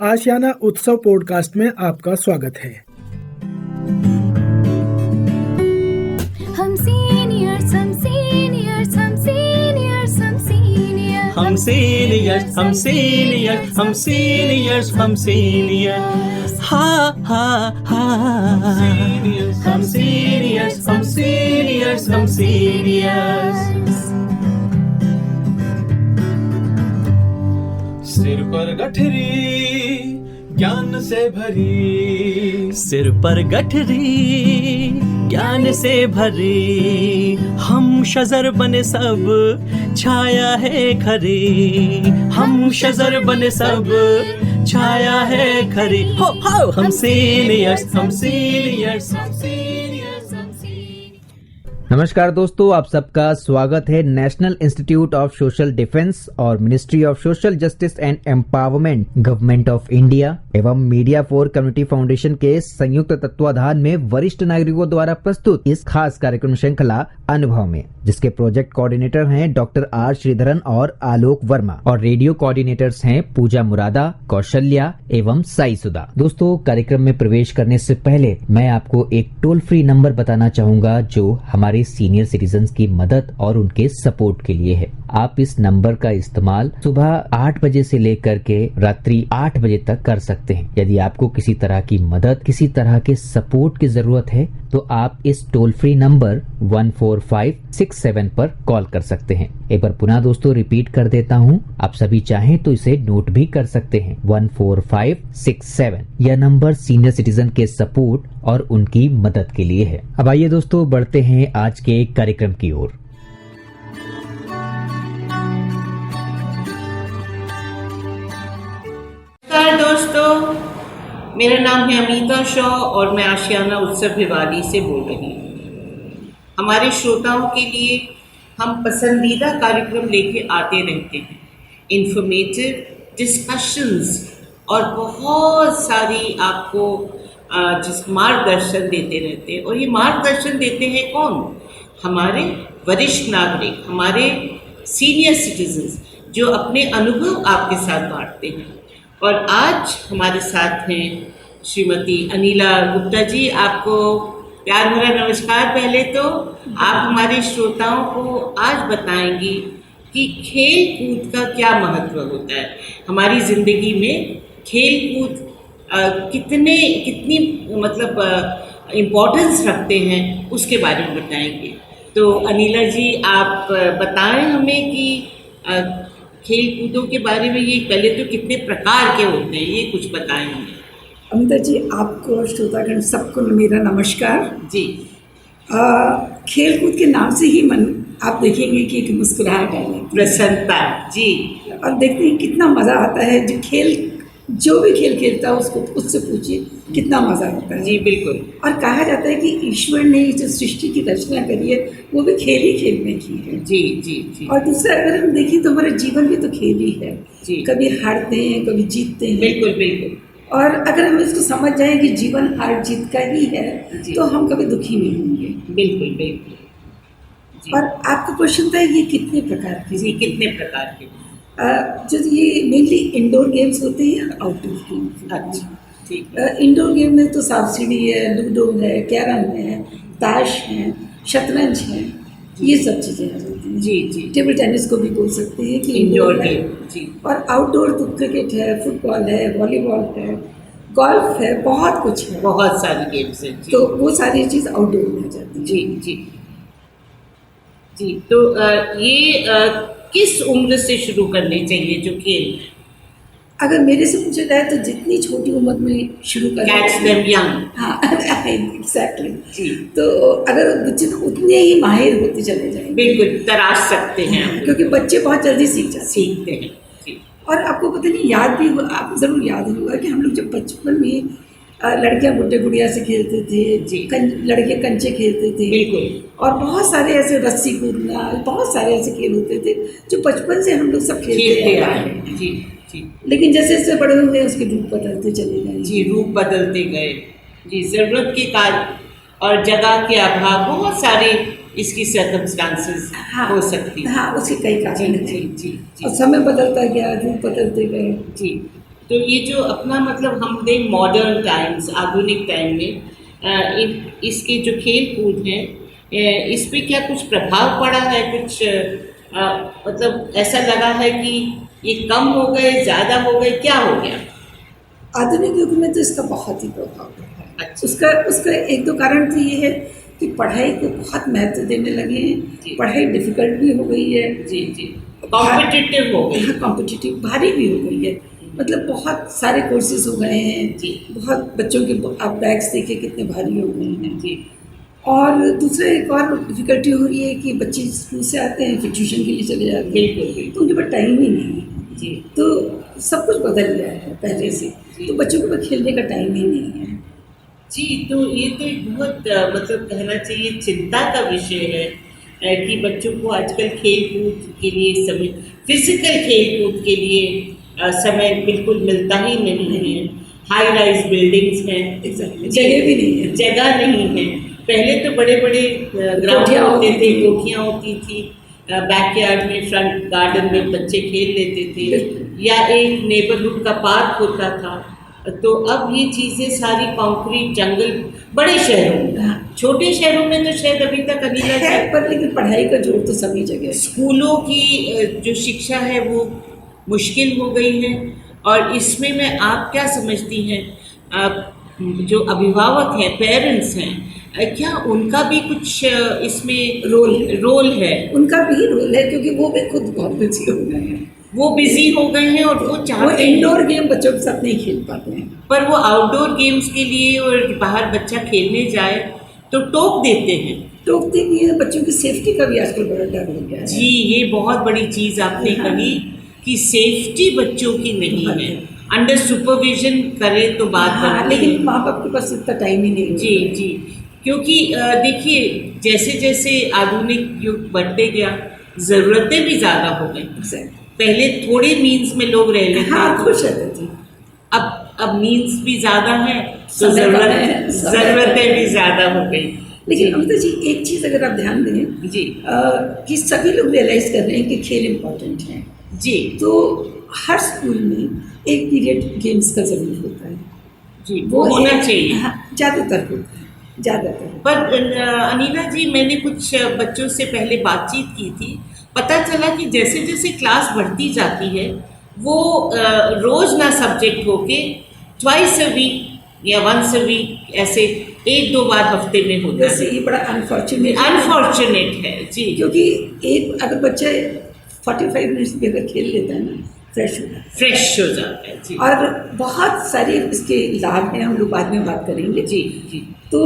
आशियाना उत्सव पॉडकास्ट में आपका स्वागत है। हम सीनियर्स हम सीनियर्स हम सीनियर्स हम सीनियर्स हम सीनियर्स हम सीनियर्स हम सीनियर्स हम सीनियर्स हा हा हा हम सीनियर्स हम सीनियर्स हम सीनियर्स। सिर पर गठरी ज्ञान से भरी, सिर पर गठरी ज्ञान से भरी, हम शजर बने सब छाया है खरी, हम शजर बने सब छाया है खरी। हो हम सीनियर्स हम सीनियर्स हम सीनियर्स हम सीनियर्स। नमस्कार दोस्तों, आप सबका स्वागत है National Institute of Social Defence और Ministry of Social Justice and Empowerment, Government of India एवं मीडिया फॉर कम्युनिटी फाउंडेशन के संयुक्त तत्वाधान में वरिष्ठ नागरिकों द्वारा प्रस्तुत इस खास कार्यक्रम श्रृंखला अनुभव में, जिसके प्रोजेक्ट कोऑर्डिनेटर हैं डॉक्टर आर श्रीधरन और आलोक वर्मा और रेडियो कोऑर्डिनेटर्स हैं पूजा मुरादा, कौशल्या एवं साई सुधा। दोस्तों, कार्यक्रम में प्रवेश करने से पहले मैं आपको एक टोल फ्री नंबर बताना चाहूंगा जो हमारे सीनियर सिटीजन्स की मदद और उनके सपोर्ट के लिए है। आप इस नंबर का इस्तेमाल सुबह 8 बजे से लेकर के रात्रि 8 बजे तक कर सकते हैं। यदि आपको किसी तरह की मदद, किसी तरह के सपोर्ट की जरूरत है तो आप इस टोल फ्री नंबर 14567 पर कॉल कर सकते हैं। एक बार पुनः दोस्तों रिपीट कर देता हूँ, आप सभी चाहें तो इसे नोट भी कर सकते हैं। 14567 यह नंबर सीनियर सिटीजन के सपोर्ट और उनकी मदद के लिए है। अब आइए दोस्तों बढ़ते हैं आज के कार्यक्रम की ओर। नमस्कार दोस्तों, मेरा नाम है अमिता शॉ और मैं आशियाना उत्सव भिवाड़ी से बोल रही हूँ। हमारे श्रोताओं के लिए हम पसंदीदा कार्यक्रम लेके आते रहते हैं, इन्फॉर्मेटिव डिस्कशंस और बहुत सारी आपको जिस मार्गदर्शन देते रहते हैं। और ये मार्गदर्शन देते हैं कौन? हमारे वरिष्ठ नागरिक, हमारे सीनियर सिटीजन्स जो अपने अनुभव आपके साथ बांटते हैं। और आज हमारे साथ हैं श्रीमती अनिला गुप्ता जी। आपको प्यार भरा नमस्कार। पहले तो आप हमारे श्रोताओं को आज बताएंगी कि खेल कूद का क्या महत्व होता है हमारी ज़िंदगी में। खेल कूद कितनी मतलब इम्पोर्टेंस रखते हैं उसके बारे में बताएंगे। तो अनिला जी, आप बताएं हमें कि खेल कूदों के बारे में। ये पहले तो कितने प्रकार के होते हैं, ये कुछ बताएं हमें। अमिता जी, आपको श्रोतागण सबको मेरा नमस्कार जी। खेल कूद के नाम से ही मन आप देखेंगे कि एक मुस्कुराहट है, प्रसन्नता जी। और देखते हैं कितना मज़ा आता है। जो भी खेल खेलता है उसको उससे पूछिए कितना मज़ा आता है। जी बिल्कुल। और कहा जाता है कि ईश्वर ने जो सृष्टि की रचना करी है वो भी खेल ही खेल में की है। जी जी जी। और दूसरा अगर हम देखें तो हमारा जीवन भी तो खेल ही है जी। कभी हारते हैं, कभी जीतते हैं। बिल्कुल बिल्कुल। और अगर हम इसको समझ जाएं कि जीवन हार जीत का ही है तो हम कभी दुखी नहीं होंगे। बिल्कुल बिल्कुल जी। और आपका क्वेश्चन था ये कितने प्रकार के? जी, कितने प्रकार के? जो ये मेनली इंडोर गेम्स होते हैं, आउटडोर गेम्स। अच्छा, ठीक है। इंडोर गेम में तो सांप सीढ़ी है, लूडो है, कैरम है, ताश है, शतरंज है, ये सब चीज़ें आ जाती हैं। जी जी। टेबल टेनिस को भी बोल सकते हैं कि इंडोर है। गेम जी। और आउटडोर तो क्रिकेट है, फुटबॉल है, वॉलीबॉल है, गोल्फ है, बहुत कुछ है। बहुत सारी गेम्स हैं जी। तो वो सारी चीज़ आउटडोर में आ जाती है। जी जी जी। तो ये किस उम्र से शुरू करने चाहिए जो खेल? अगर मेरे से पूछा जाए तो जितनी छोटी उम्र में शुरू करें, कैच देम यंग। हाँ एग्जैक्टली जी। तो अगर बच्चे तो उतने ही माहिर होते चले जाएंगे। बिल्कुल, तराश सकते हैं हम। क्योंकि बच्चे बहुत जल्दी सीख जाते हैं। सीखते हैं जी। और आपको पता नहीं, याद भी आपको ज़रूर याद ही होगा कि हम लोग जब बचपन में लड़कियां गुड्डे गुड़िया से खेलते थे जी। लड़के कंचे खेलते थे। बिल्कुल। और बहुत सारे ऐसे रस्सी कूदना, बहुत सारे ऐसे खेल होते थे जो बचपन से हम लोग सब खेलते आ रहे हैं। जी जी। लेकिन जैसे जैसे बड़े होंगे उसके रूप बदलते चले गए। जी, रूप बदलते गए जी। ज़रूरत के कार्य और जगह के अभाव, बहुत सारे इसकी सर्कमस्टांसेस हो सकती है। हाँ, उसके कई कारण जी थे। जी जी। और समय बदलता गया, रूप बदलते गए। जी तो ये जो अपना मतलब हमने मॉडर्न टाइम्स, आधुनिक टाइम में इसके जो खेल कूद हैं, इस पे क्या कुछ प्रभाव पड़ा है? कुछ मतलब ऐसा लगा है कि ये कम हो गए, ज़्यादा हो गए, क्या हो गया? आधुनिक युग में तो इसका बहुत ही प्रभाव पड़ा है। अच्छा। उसका एक दो कारण तो ये है कि पढ़ाई को बहुत महत्व देने लगे जी। हैं। पढ़ाई डिफिकल्ट भी हो गई है, जी जी, कॉम्पिटिटिव हो गई। कॉम्पिटिटिव भारी भी हो गई है। मतलब बहुत सारे कोर्सेज हो गए हैं जी। बहुत बच्चों के आप बैग्स देखिए कितने भारी हो गए हैं जी और दूसरा एक और डिफिकल्टी हो रही है कि बच्चे स्कूल से आते हैं फिर ट्यूशन के लिए चले जाते हैं, बिल्कुल बिल्कुल। तो उनके पास टाइम ही नहीं है। जी तो सब कुछ बदल गया है पहले से, जी। तो बच्चों के पास खेलने का टाइम ही नहीं है। जी, तो ये तो एक बहुत मतलब कहना चाहिए चिंता का विषय है कि बच्चों को आजकल खेल कूद के लिए समय, फिजिकल खेल कूद के लिए समय बिल्कुल मिलता ही नहीं है। हाई राइज बिल्डिंग्स में जगह भी नहीं है। जगह नहीं है। पहले तो बड़े बड़े ग्राउंड कोठियाँ होते होती थे, थी। कोठियाँ होती थी, बैकयार्ड में, फ्रंट गार्डन में बच्चे खेल लेते थे, या एक नेबरहुड का पार्क होता था। तो अब ये चीज़ें सारी कंक्रीट जंगल, बड़े शहरों में, छोटे शहरों में तो शायद अभी तक अनिला है, पर लेकिन पढ़ाई का जोर तो सभी जगह है। स्कूलों की जो शिक्षा है वो मुश्किल हो गई है। और इसमें मैं आप क्या समझती हैं, जो अभिभावक हैं, पेरेंट्स हैं, क्या उनका भी कुछ इसमें रोल है? उनका भी रोल है क्योंकि वो भी खुद बहुत बिजी हो गए हैं। वो बिजी हो गए हैं और वो वो चाहते हैं, इंडोर गेम बच्चों के साथ नहीं खेल पाते हैं। पर वो आउटडोर गेम्स के लिए और बाहर बच्चा खेलने जाए तो टोक देते हैं। टोकते भी है, बच्चों की सेफ्टी का भी आजकल बड़ा डर हो गया है। जी, ये बहुत बड़ी चीज़ आपने हाँ। कही कि सेफ्टी बच्चों की नहीं बहुत है। है। अंडर सुपरविजन करें तो बात हाँ, बनती है। लेकिन माँ बाप के पास इतना टाइम ही नहीं जी जी, क्योंकि देखिए जैसे जैसे आधुनिक युग बढ़ते गया, ज़रूरतें भी ज़्यादा हो गई। Exactly. पहले थोड़े मीन्स में लोग रह लेते हाँ, थे, खुश रहते थे। अब मीन्स भी ज़्यादा हैं तो समय कम है, समय ज़रूरतें भी ज़्यादा हो गई। लेकिन अमिता जी एक चीज़ अगर आप ध्यान दें जी कि सभी लोग रियलाइज कर रहे हैं कि खेल इम्पोर्टेंट है, जी तो हर स्कूल में एक पीरियड गेम्स का ज़रूर होता है। जी, वो होना चाहिए। हाँ, ज़्यादातर होता है, ज़्यादातर। पर अनिला जी, मैंने कुछ बच्चों से पहले बातचीत की थी, पता चला कि जैसे जैसे क्लास बढ़ती जाती है वो रोज़ ना सब्जेक्ट होके ट्वाइस अ वीक या वंस अ वीक ऐसे एक दो बार हफ्ते में होता वैसे है। ये बड़ा अनफॉर्चुनेट है जी, क्योंकि एक अगर बच्चा 45 मिनट्स भी अगर खेल लेता है ना, फ्रेश होता है फ्रेश हो जाता है जी। और बहुत सारे इसके लाभ हैं, हम लोग बाद में बात करेंगे। जी जी, तो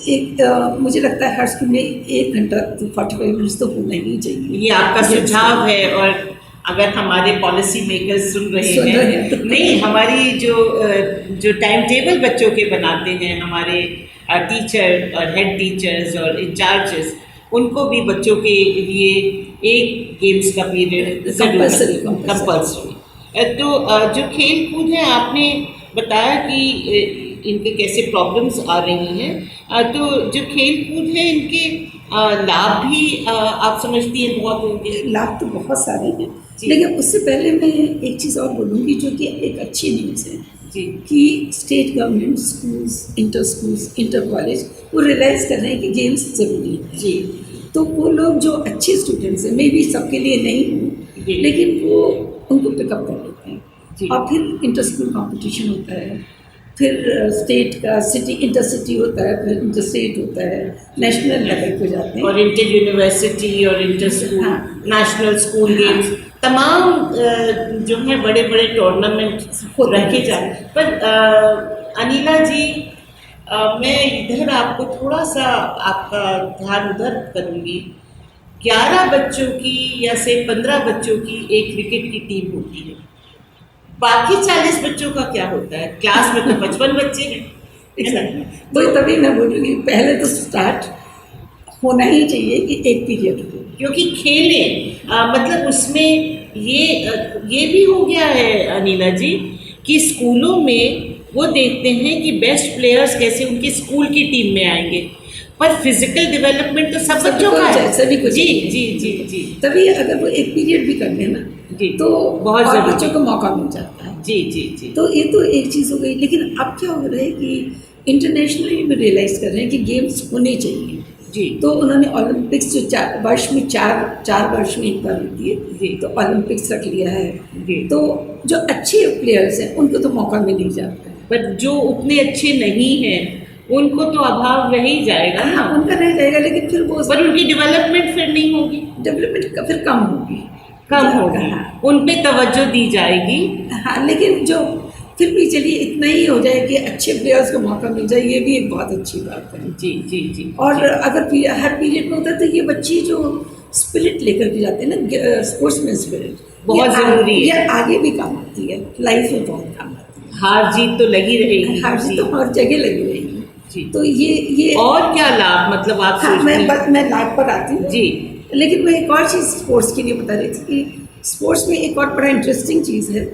एक मुझे लगता है हर स्कूल में 1 घंटा तो 45 मिनट्स तो होना ही चाहिए। ये आपका सुझाव है। और अगर हमारे पॉलिसी मेकर्स सुन रहे हैं तो नहीं, हमारी जो टाइम टेबल बच्चों के बनाते हैं हमारे टीचर और हेड टीचर्स और इंचार्जेस, उनको भी बच्चों के लिए एक गेम्स का पीरियड कंपल्सरी। तो जो खेल कूद है, आपने बताया कि इनके कैसे प्रॉब्लम्स आ रही हैं, तो जो खेल कूद है इनके लाभ भी आप समझती हैं बहुत होंगे? लाभ तो बहुत सारे हैं, जी। लेकिन उससे पहले मैं एक चीज़ और बोलूँगी जो कि एक अच्छी न्यूज़ है जी कि state government schools, inter college वो रियलाइज़ कर रहे हैं कि गेम्स ज़रूरी है। जी तो वो लोग जो अच्छे स्टूडेंट्स हैं, मे भी सबके लिए नहीं जी। हो, लेकिन वो उनको पिकअप कर लेते हैं जी। और फिर इंटर स्कूल कॉम्पिटिशन होता है, फिर स्टेट का इंटर सिटी होता है, फिर इंटर स्टेट होता है, नेशनल लेवल पे जाते हैं और इंटर यूनिवर्सिटी और इंटर स्कूल, हाँ। नेशनल स्कूल गेम्स, तमाम जो है बड़े बड़े टूर्नामेंट होते हैं। रखे जाते हैं। पर अनिला जी, मैं इधर आपको थोड़ा सा आपका ध्यान उधर करूँगी। 11 बच्चों की या से 15 बच्चों की एक क्रिकेट की टीम होती है, बाकी 40 बच्चों का क्या होता है? क्लास में तो 55 बच्चे हैं। तो तभी मैं बोलूँगी पहले तो स्टार्ट होना ही चाहिए कि एक पीरियड हो, क्योंकि खेलें मतलब उसमें ये भी हो गया है अनिला जी कि स्कूलों में वो देखते हैं कि बेस्ट प्लेयर्स कैसे उनके स्कूल की टीम में आएंगे, पर फिजिकल डेवलपमेंट तो सब सभी बच्चों को का है। चाहिए, सभी को जी चाहिए। जी जी जी तभी अगर वो एक पीरियड भी कर लेना जी, तो बहुत और जरूरी। बच्चों को मौका मिल जाता है। जी जी जी तो ये तो एक चीज़ हो गई, लेकिन अब क्या हो रहा है कि इंटरनेशनली भी रियलाइज़ कर रहे हैं कि गेम्स होने चाहिए। जी तो उन्होंने ओलंपिक्स जो वर्ष में चार वर्ष में एक बार होती है, जी। तो ओलंपिक्स रख लिया है। जी। तो जो अच्छे प्लेयर्स हैं उनको तो मौका मिल ही जाता है। पर जो उतने अच्छे नहीं हैं उनको तो अभाव रह ही जाएगा ना, हाँ, उनका रह जाएगा, लेकिन फिर वो पर उनकी डेवलपमेंट फिर नहीं होगी, डेवलपमेंट का फिर कम होगी। कम होगी, हाँ, उन पे तवज्जो दी जाएगी। हाँ, लेकिन जो फिर भी चलिए इतना ही हो जाए कि अच्छे प्लेयर्स को मौका मिल जाए, ये भी एक बहुत अच्छी बात है। जी जी जी और अगर हर पीरियड में होता है तो ये बच्चे जो स्पिरिट लेकर के जाते हैं ना, स्पोर्ट्समैन स्पिरिट, बहुत ज़रूरी है। ये आगे भी काम आती है, लाइफ में बहुत काम आती हार जीत तो लगी है। रहेगी। हर जी, चीज तो हर जगह लगी रहेगी। जी। तो ये और क्या लाभ मतलब आप हाँ, सोचती हैं? मैं लाभ पर आती हूँ। जी लेकिन मैं एक और चीज़ स्पोर्ट्स के लिए बता रही थी कि स्पोर्ट्स में एक और बड़ा इंटरेस्टिंग चीज़ है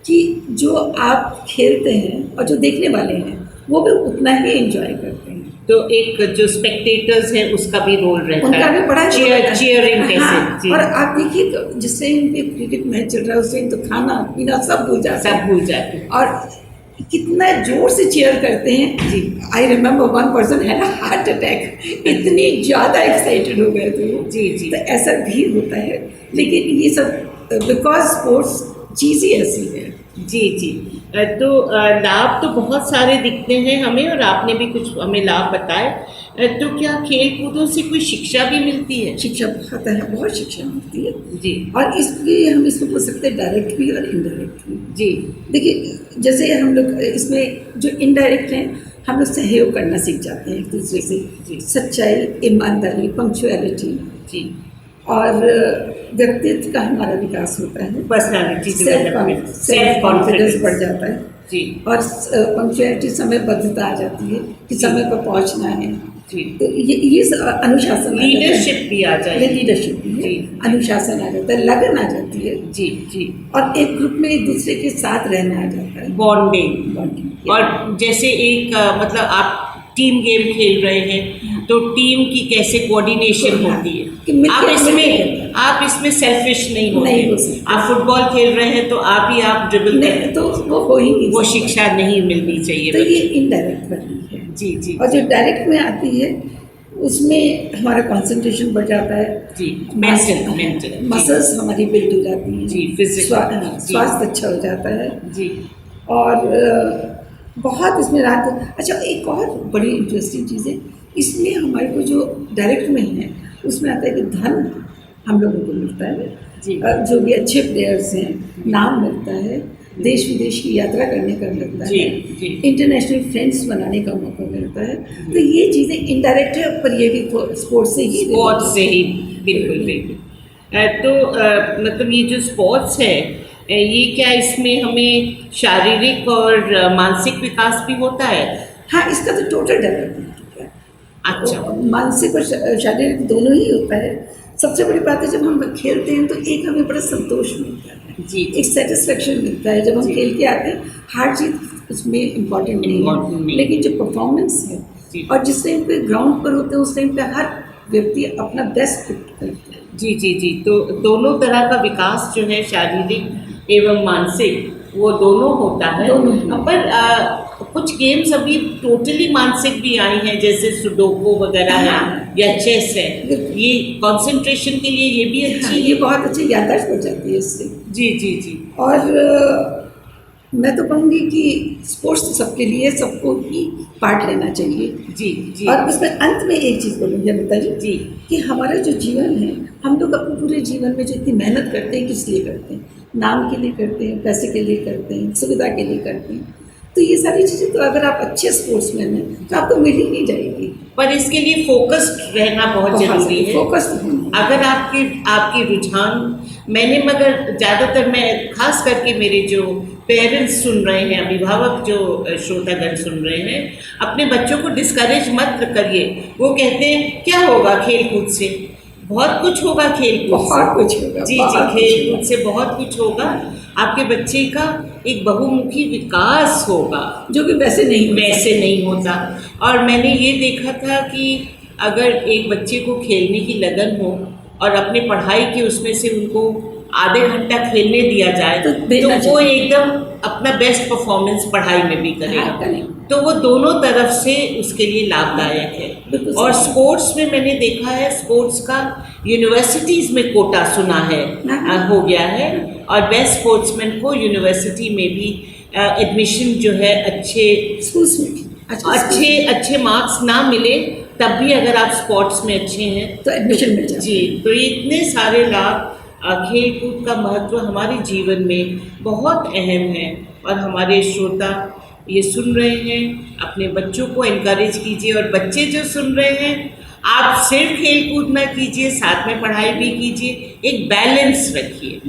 कि जो आप खेलते हैं और जो देखने वाले हैं वो भी उतना ही एंजॉय करते हैं। तो एक जो स्पेक्टेटर्स हैं उसका भी रोल रहता उनका है, भी बड़ा चीयरिंग कैसे। हाँ, जी और आप देखिए तो जिस टाइम पे क्रिकेट मैच चल रहा है उस टाइम तो खाना पीना सब भूल जाते सब हैं भूल जाते हैं। और कितना जोर से चीयर करते हैं। जी। I remember one person had a heart attack, इतनी ज़्यादा एक्साइटेड हो गए थे वो। जी जी तो ऐसा भी होता है, लेकिन ये सब बिकॉज स्पोर्ट्स चीज़ ही ऐसी है। जी जी तो लाभ तो बहुत सारे दिखते हैं हमें, और आपने भी कुछ हमें लाभ बताए। तो क्या खेल कूदों से कोई शिक्षा भी मिलती है? शिक्षा बहुत शिक्षा मिलती है। जी और इसलिए हम इसको बोल सकते हैं डायरेक्ट भी और इनडायरेक्ट भी। जी देखिए, जैसे हम लोग इसमें जो इनडायरेक्ट हैं, हम लोग सहयोग करना सीख जाते हैं एक दूसरे से। जी। सच्चाई, ईमानदारी, पंक्चुअलिटी, जी और व्यक्तित्व का हमारा विकास होता है। पर्सनालिटी डेवलपमेंट, सेल्फ कॉन्फिडेंस बढ़ जाता है। जी और पंक्चुअलिटी, समयबद्धता आ जाती है कि समय पर पहुंचना है। जी तो ये अनुशासन, लीडरशिप भी आ जाएगी। लीडरशिप भी है, जी। अनुशासन आ जाता है, लगन आ जाती है, जी जी और एक ग्रुप में एक दूसरे के साथ रहना आ जाता है। बॉन्डिंग। और जैसे एक मतलब आप टीम गेम खेल रहे हैं तो टीम की कैसे कोऑर्डिनेशन होती कि है। मिलके आप इसमें सेल्फिश नहीं नहीं हो होते। सकते। आप फुटबॉल खेल रहे हैं तो आप ड्रिबल नहीं तो वो हो ही नहीं वो सकता। शिक्षा नहीं मिलनी चाहिए तो ये बच्चों इनडायरेक्ट वाली है। को। जी जी और जो डायरेक्ट में आती है उसमें हमारा कंसंट्रेशन बढ़ जाता है। जी मेंटल मसल्स हमारी बिल्ड हो जाती हैं। जी, physical, जी। स्वास्थ्य अच्छा हो जाता है। जी और बहुत इसमें राहत। अच्छा, एक और बड़ी इंटरेस्टिंग चीज़ है इसमें, हमारे को जो डायरेक्ट में है उसमें आता है कि धन हम लोगों को मिलता है। जी। जो भी अच्छे प्लेयर्स हैं, नाम मिलता है, देश विदेश की यात्रा करने का मिलता जी, है, जी। इंटरनेशनल फ्रेंड्स बनाने का मौका मिलता है। तो ये चीज़ें इनडायरेक्ट है, पर ये भी स्पोर्ट्स से ही स्पोर्ट्स से ही बिल्कुल बिल्कुल। तो मतलब ये जो स्पोर्ट्स है ये क्या इसमें हमें शारीरिक और मानसिक विकास भी होता है? हाँ, इसका तो टोटल डेवलपमेंट होता है। अच्छा तो मानसिक और शारीरिक दोनों ही होता है। सबसे बड़ी बात है, जब हम खेलते हैं तो एक हमें बड़ा संतोष मिलता है, जी एक सेटिस्फेक्शन मिलता है जब हम जी। खेल के आते हैं। हार जीत उसमें इम्पोर्टेंट नहीं Important है, नहीं। लेकिन जो परफॉर्मेंस है, जी। और जिस टाइम पे ग्राउंड पर होते हैं उस टाइम पे हर व्यक्ति अपना बेस्ट करता है। जी जी जी तो दोनों तरह का विकास जो है शारीरिक एवं मानसिक वो दोनों होता है। दोनों। पर कुछ गेम्स अभी टोटली मानसिक भी आई हैं, जैसे सुडोको वगैरह है हाँ। या चेस है। बिल्कुल। ये कंसंट्रेशन के लिए ये भी हाँ, अच्छी ये है। बहुत अच्छी याददाश्त हो जाती है इससे। जी जी जी और मैं तो कहूँगी कि स्पोर्ट्स सबके लिए, सबको ही पार्ट लेना चाहिए। जी जी और उसमें अंत में एक चीज़ बोलूँगी अमिता जी, जी कि हमारा जो जीवन है, हम लोग अपने पूरे जीवन में जो इतनी मेहनत करते हैं, किस लिए करते हैं? नाम के लिए करते हैं, पैसे के लिए करते हैं, सुविधा के लिए करते हैं। तो ये सारी चीज़ें तो अगर आप अच्छे स्पोर्ट्समैन हैं तो आपको मिल ही नहीं जाएगी। पर इसके लिए फोकस्ड रहना बहुत जरूरी है। फोकस अगर आपकी रुझान, मैंने मगर ज़्यादातर मैं खास करके मेरे जो पेरेंट्स सुन रहे हैं, अभिभावक जो श्रोतागण सुन रहे हैं, अपने बच्चों को डिस्करेज मत करिए। वो कहते हैं क्या होगा खेल कूद से, बहुत कुछ होगा खेल कूद से। बहुत कुछ होगा। जी बहुत जी कुछ खेल होगा। कूद से बहुत कुछ होगा। आपके बच्चे का एक बहुमुखी विकास होगा जो कि वैसे नहीं होता। वैसे नहीं होता। और मैंने ये देखा था कि अगर एक बच्चे को खेलने की लगन हो और अपने पढ़ाई के उसमें से उनको आधे घंटा खेलने दिया जाए तो देना तो वो चाहिए। एकदम अपना बेस्ट परफॉर्मेंस पढ़ाई में भी हाँ, करेगा। करें। तो वो दोनों तरफ से उसके लिए लाभदायक है। बिल्कुल और सही। स्पोर्ट्स में मैंने देखा है, स्पोर्ट्स का यूनिवर्सिटीज़ में कोटा सुना है हाँ। हो गया है, और बेस्ट स्पोर्ट्समैन को यूनिवर्सिटी में भी एडमिशन जो है अच्छे स्कूल्स में भी अच्छे मार्क्स ना मिले तब भी अगर आप स्पोर्ट्स में अच्छे हैं तो एडमिशन मिल जाता जी, तो ये इतने सारे लाभ, खेल कूद का महत्व हमारे जीवन में बहुत अहम है। और हमारे श्रोता ये सुन रहे हैं, अपने बच्चों को एनकरेज कीजिए, और बच्चे जो सुन रहे हैं, आप सिर्फ खेल कूद ना कीजिए, साथ में पढ़ाई भी कीजिए, एक बैलेंस रखिए।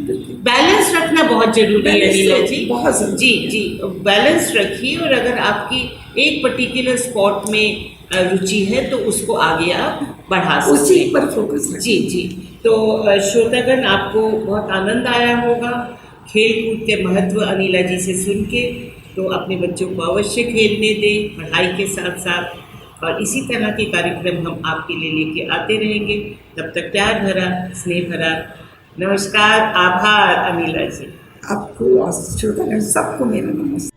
बैलेंस रखना बहुत जरूरी है बैलेंस नीला तो जी। बहुत जरूरी जी जी, बैलेंस रखिए, और अगर आपकी एक पर्टिकुलर स्पोर्ट में रुचि है तो उसको आगे आप बढ़ा सकते उसी हैं। पर फोकस रखें। जी जी, तो श्रोतागण, आपको बहुत आनंद आया होगा खेल कूद के महत्व अनिला जी से सुन के। तो अपने बच्चों को अवश्य खेलने दें पढ़ाई के साथ साथ, और इसी तरह के कार्यक्रम हम आपके लिए लेके आते रहेंगे। तब तक प्यार भरा, स्नेह भरा नमस्कार, आभार अनिला जी। आपको और श्रोतागण सबको मेरा नमस्कार।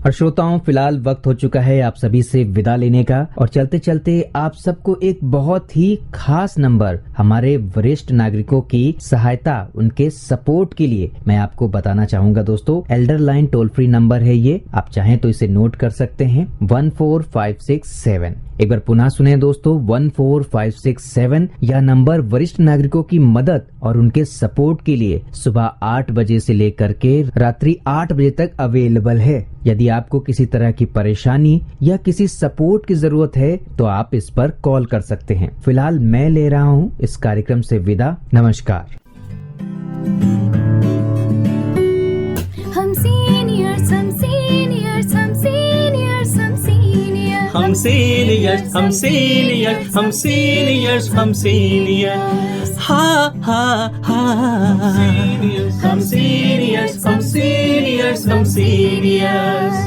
और श्रोताओं, फिलहाल वक्त हो चुका है आप सभी से विदा लेने का, और चलते चलते आप सबको एक बहुत ही खास नंबर हमारे वरिष्ठ नागरिकों की सहायता, उनके सपोर्ट के लिए मैं आपको बताना चाहूंगा दोस्तों। Elder line toll free number है ये, आप चाहें तो इसे नोट कर सकते हैं, 14567। एक बार पुनः सुने दोस्तों, 14567। यह नंबर वरिष्ठ नागरिकों की मदद और उनके सपोर्ट के लिए सुबह 8 बजे से लेकर के रात्रि 8 बजे तक अवेलेबल है। यदि आपको किसी तरह की परेशानी या किसी सपोर्ट की जरूरत है तो आप इस पर कॉल कर सकते हैं। फिलहाल मैं ले रहा हूं इस कार्यक्रम से विदा। नमस्कार। हम सीनियर्स हम सीनियर्स हम सीनियर्स हम सीनियर्स हम सीनियर्स हम सीनियर्स हम सीनियर्स हम सीनियर्स, हा हा हा, हम सीनियर्स हम सीनियर्स हम सीनियर्स।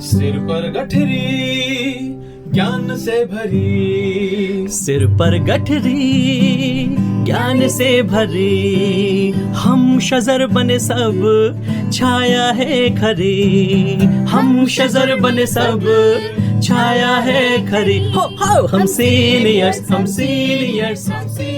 सिर पर गठरी ज्ञान से भरी, सिर पर गठरी ज्ञान से भरी, हम शजर बने सब छाया है खरी, हम शजर बने सब छाया है खरी, हो हम सीनियर्स हम सीनियर्स हम सीनियर्स।